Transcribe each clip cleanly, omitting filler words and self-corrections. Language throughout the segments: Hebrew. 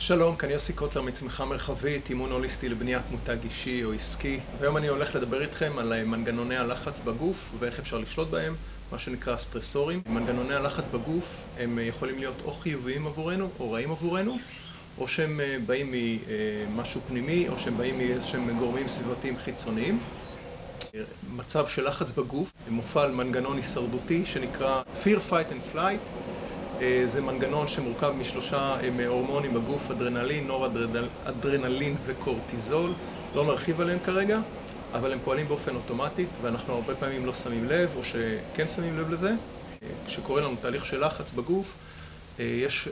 שלום, כאן יוסי קוטלר מצמיחה מרחבית, אימון הוליסטי לבניית מותג אישי או עסקי. והיום אני הולך לדבר איתכם על מנגנוני הלחץ בגוף ואיך אפשר לשלוט בהם, מה שנקרא סטרסורים. מנגנוני הלחץ בגוף הם יכולים להיות או חיוביים עבורנו או רעים עבורנו, או שהם באים ממשהו פנימי, או שהם באים מאיזשהם גורמים סביבתיים חיצוניים. מצב של לחץ בגוף מופעל מנגנון הישרדותי שנקרא Fear, Fight and Flight. זה מנגנון שמורכב משלושה הורמונים בגוף, אדרנלין, נורדרנלין וקורטיזול. לא נרחיב עליהם כרגע, אבל הם פועלים באופן אוטומטי, ואנחנו הרבה פעמים לא שמים לב, או שכן שמים לב לזה. כשקורה לנו תהליך של לחץ בגוף, יש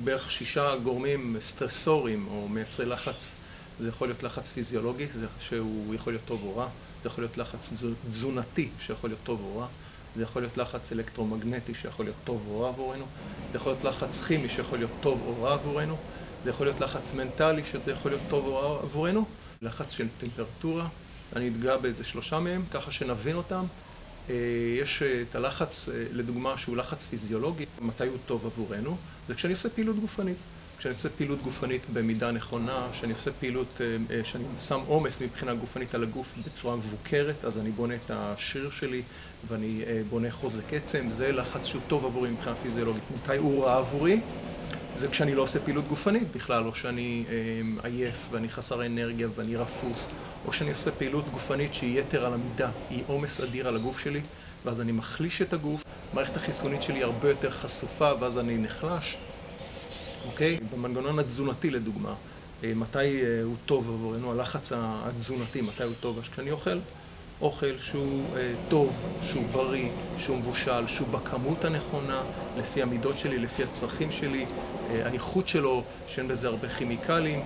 בערך 6 גורמים סטרסורים או מייצרי לחץ. זה יכול להיות לחץ פיזיולוגי, שהוא יכול להיות טוב או רע. זה יכול להיות לחץ תזונתי, שיכול להיות טוב או רע. זה יכול להיות לחץ אלקטרומגנטי שיכול להיות טוב או רע עבורנו. זה יכול להיות לחץ כימי שיכול להיות טוב או רע עבורנו. זה יכול להיות לחץ מנטלי שזה יכול להיות טוב או רע עבורנו. לחץ של טמפרטורה, אני אתגע באיזה 3 מהם, ככה שנבין אותם. יש את הלחץ, לדוגמה, שהוא לחץ פיזיולוגי. מתי הוא טוב עבורנו? זה כשאני עושה פעילות גופנית. כשאני עושה פעילות גופנית במידה נכונה, כשאני עושה פעילות, שאני שם עומס מבחינה גופנית על הגוף בצורה מבוקרת, אז אני בונה את השריר שלי ואני בונה חוזק עצם. זה לחץ שהוא טוב עבורי מבחינה פיזיולוגית. מתי הוא רע עבורי? זה כשאני לא עושה פעילות גופנית בכלל, או שאני עייף ואני חסר אנרגיה ואני רפוס, או שאני עושה פעילות גופנית שהיא יתר על המידה, היא עומס אדיר על הגוף שלי, ואז אני מחליש את הגוף, המערכת החיסונית שלי הרבה יותר חשופה, ואז אני נחלש. אוקיי? במנגנון התזונתי לדוגמה, מתי הוא טוב עבורנו, הלחץ התזונתי, מתי הוא טוב? אז כשאני אוכל שהוא טוב, שהוא בריא, שהוא מבושל, שהוא בכמות הנכונה, לפי המידות שלי, לפי הצרכים שלי, האיכות שלו, שאין בזה הרבה כימיקלים,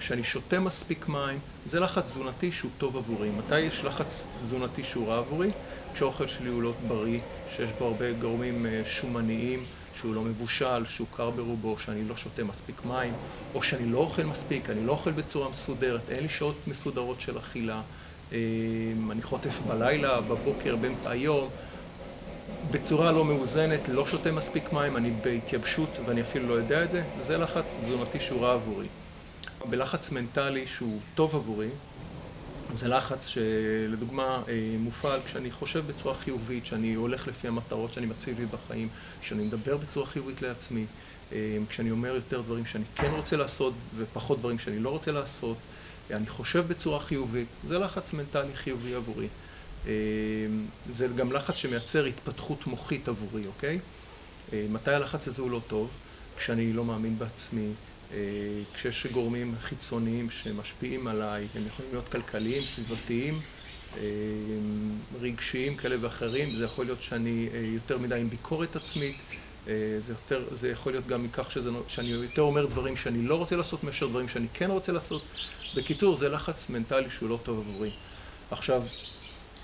שאני שותה מספיק מים, זה לחץ תזונתי שהוא טוב עבורי. מתי יש לחץ תזונתי שהוא רע עבורי? כשהאוכל שלי הוא לא בריא, שיש בו הרבה גורמים שומניים, שהוא לא מבושל, שהוא קר ברובו, שאני לא שותה מספיק מים, או שאני לא אוכל מספיק, אני לא אוכל בצורה מסודרת, אין לי שעות מסודרות של אכילה, אני חוטף בלילה, בבוקר, באמצע היום, בצורה לא מאוזנת, לא שותה מספיק מים, אני בהתייבשות ואני אפילו לא יודע את זה, זה לחץ תזונתי שהוא רע עבורי. בלחץ מנטלי שהוא טוב עבורי, זה לחץ שלדוגמה מופעל כשאני חושב בצורה חיובית, שאני הולך לפי המטרות שאני מציב לי בחיים, שאני מדבר בצורה חיובית לעצמי, כשאני אומר יותר דברים שאני כן רוצה לעשות ופחות דברים שאני לא רוצה לעשות, אני חושב בצורה חיובית, זה לחץ מנטלי חיובי עבורי. זה גם לחץ שמייצר התפתחות מוחית עבורי, אוקיי? מתי הלחץ הזה הוא לא טוב? כשאני לא מאמין בעצמי, כשיש גורמים חיצוניים שמשפיעים עליי, הם יכולים להיות כלכליים, סביבתיים, רגשיים כאלה ואחרים. זה יכול להיות שאני יותר מדי עם ביקורת עצמית, זה יכול להיות גם מכך שאני יותר אומר דברים שאני לא רוצה לעשות מאשר דברים שאני כן רוצה לעשות. בקיצור, זה לחץ מנטלי שהוא לא טוב עבורי. עכשיו,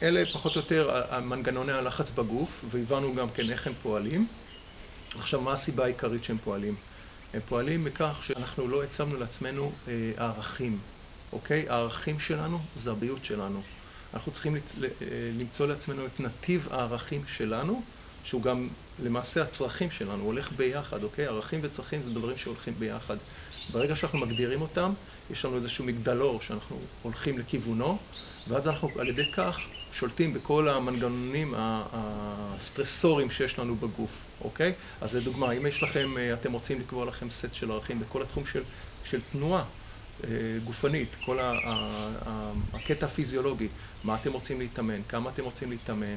אלה פחות או יותר מנגנוני הלחץ בגוף, והבנו גם כן איך הם פועלים. עכשיו, מה הסיבה העיקרית שהם פועלים? הם פועלים בכך שאנחנו לא הצבנו לעצמנו הערכים, אוקיי? הערכים שלנו זה הבריאות שלנו. אנחנו צריכים למצוא לעצמנו את נתיב הערכים שלנו, שהוא גם למעשה הצרכים שלנו, הולך ביחד, אוקיי? ערכים וצרכים זה דברים שהולכים ביחד. ברגע שאנחנו מגדירים אותם, יש לנו איזשהו מגדלור שאנחנו הולכים לכיוונו, ואז אנחנו על ידי כך שולטים בכל המנגנונים הסטרסורים שיש לנו בגוף, אוקיי? אז לדוגמה, אם יש לכם, אתם רוצים לקבוע לכם סט של ערכים בכל התחום של תנועה גופנית, כל הקטע הפיזיולוגי, מה אתם רוצים להתאמן, כמה אתם רוצים להתאמן,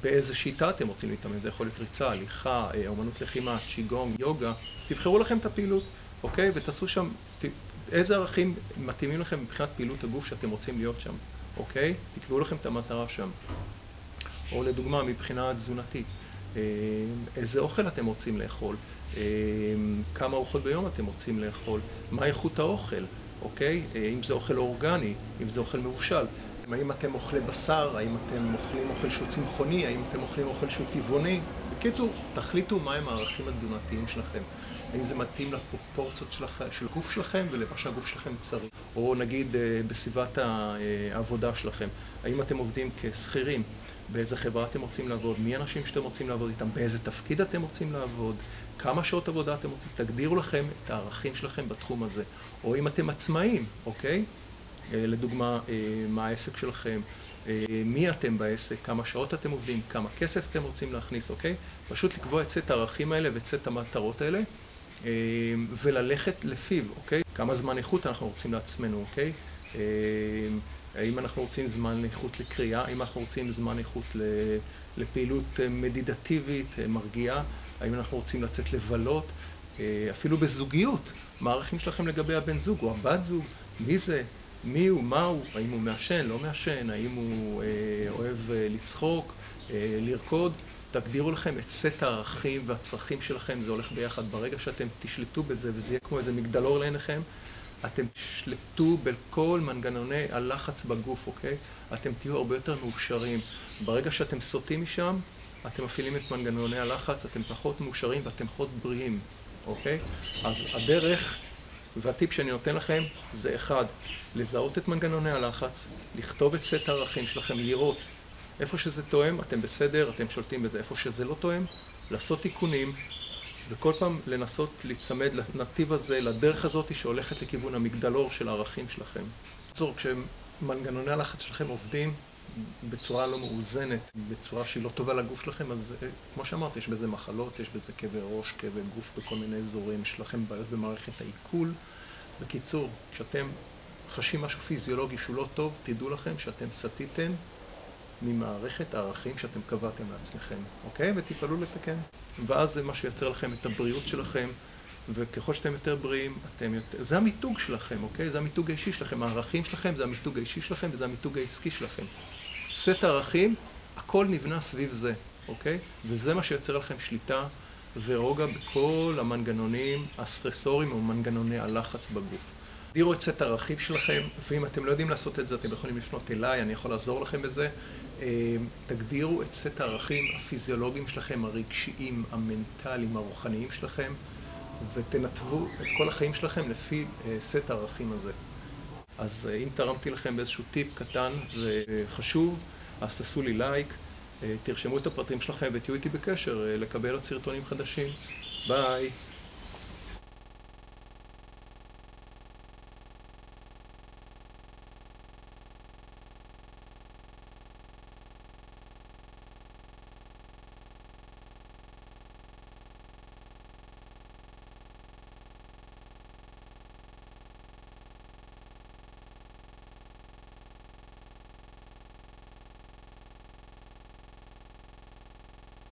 באיזה שיטה אתם רוצים להתאמן, זה יכול להיות ריצה, הליכה, אומנות לחימה, צ'יגונג, יוגה, תבחרו לכם את הפעילות, אוקיי? ותעשו שם איזה ערכים מתאימים לכם מבחינת פעילות הגוף שאתם רוצים להיות שם, אוקיי? תקבעו לכם את המטרה שם. או לדוגמה, מבחינה תזונתית, איזה אוכל אתם רוצים לאכול, כמה אוכל ביום אתם רוצים לאכול, מה איכות האוכל, אוקיי? אם זה אוכל אורגני, אם זה אוכל מבושל, האם אתם אוכלי בשר, האם אתם אוכלים אוכל שהוא צמחוני, האם אתם אוכלים אוכל שהוא טבעוני. בקיצור, תחליטו מהם הערכים התזונתיים שלכם. האם זה מתאים לפרופורציות של הגוף שלכם ולמה שהגוף שלכם צריך. או נגיד בסביבת העבודה שלכם. האם אתם עובדים כשכירים, באיזה חברה אתם רוצים לעבוד, מי האנשים שאתם רוצים לעבוד איתם, באיזה תפקיד אתם רוצים לעבוד, כמה שעות עבודה אתם רוצים, תגדירו לכם את הערכים שלכם בתחום הזה. או אם אתם עצמאים, אוקיי? לדוגמה, מה העסק שלכם, מי אתם בעסק, כמה שעות אתם עובדים, כמה כסף אתם רוצים להכניס, אוקיי? פשוט לקבוע את סט הערכים האלה ואת סט המטרות האלה, וללכת לפיו, אוקיי? כמה זמן איכות אנחנו רוצים לעצמנו, אוקיי? האם אנחנו רוצים זמן איכות לקריאה, האם אנחנו רוצים זמן איכות לפעילות מדיטטיבית, מרגיעה, האם אנחנו רוצים לצאת לבלות, אפילו בזוגיות, מה הערכים שלכם לגבי הבן זוג או הבת זוג, מי זה, מי הוא, מה הוא, האם הוא מעשן, לא מעשן, האם הוא אוהב לצחוק, לרקוד. תגדירו לכם את סט הערכים והצרכים שלכם, זה הולך ביחד. ברגע שאתם תשלטו בזה וזה יהיה כמו איזה מגדלור לעיניכם, אתם תשלטו בכל מנגנוני הלחץ בגוף, אוקיי? אתם תהיו הרבה יותר מאושרים. ברגע שאתם סוטים משם, אתם מפעילים את מנגנוני הלחץ, אתם פחות מאושרים ואתם פחות בריאים, אוקיי? אז הדרך והטיפ שאני נותן לכם זה אחד, לזהות את מנגנוני הלחץ, לכתוב את סט הערכים שלכם, לראות איפה שזה תואם, אתם בסדר, אתם שולטים בזה. איפה שזה לא תואם, לעשות תיקונים, וכל פעם לנסות להצמד לנתיב הזה, לדרך הזאת שהולכת לכיוון המגדלור של הערכים שלכם. כשמנגנוני הלחץ שלכם עובדים בצורה לא מאוזנת, בצורה שהיא לא טובה לגוף שלכם, אז כמו שאמרתי, יש בזה מחלות, יש בזה כאבי ראש, כאבי גוף בכל מיני אזורים, יש לכם בעיות במערכת העיכול. בקיצור, כשאתם חשים משהו פיזיולוגי שהוא לא טוב, תדעו לכם שאתם סטיתם ממערכת הערכים שאתם קבעתם לעצמכם, אוקיי? ותפעלו לתקן. ואז זה מה שיוצר לכם את הבריאות שלכם, וככל שאתם יותר בריאים, זה המיתוג שלכם, אוקיי? זה המיתוג האישי שלכם. הערכים שלכם זה המיתוג האישי שלכם, וזה המיתוג העסקי שלכם. סט הערכים, הכל נבנה סביב זה, אוקיי? וזה מה שיוצר לכם שליטה ורוגע בכל המנגנונים הסטרסוריים או מנגנוני הלחץ בגוף. תגדירו את סט הערכים שלכם, ואם אתם לא יודעים לעשות את זה, אתם יכולים לפנות אליי, אני יכול לעזור לכם בזה. תגדירו את סט הערכים הפיזיולוגיים שלכם, הרגשיים, המנטליים, הרוחניים שלכם, ותנתבו את כל החיים שלכם לפי סט הערכים הזה. אז אם תרמתי לכם באיזשהו טיפ קטן וחשוב, אז תעשו לי לייק, תרשמו את הפרטים שלכם ותהיו איתי בקשר לקבל עוד סרטונים חדשים. ביי!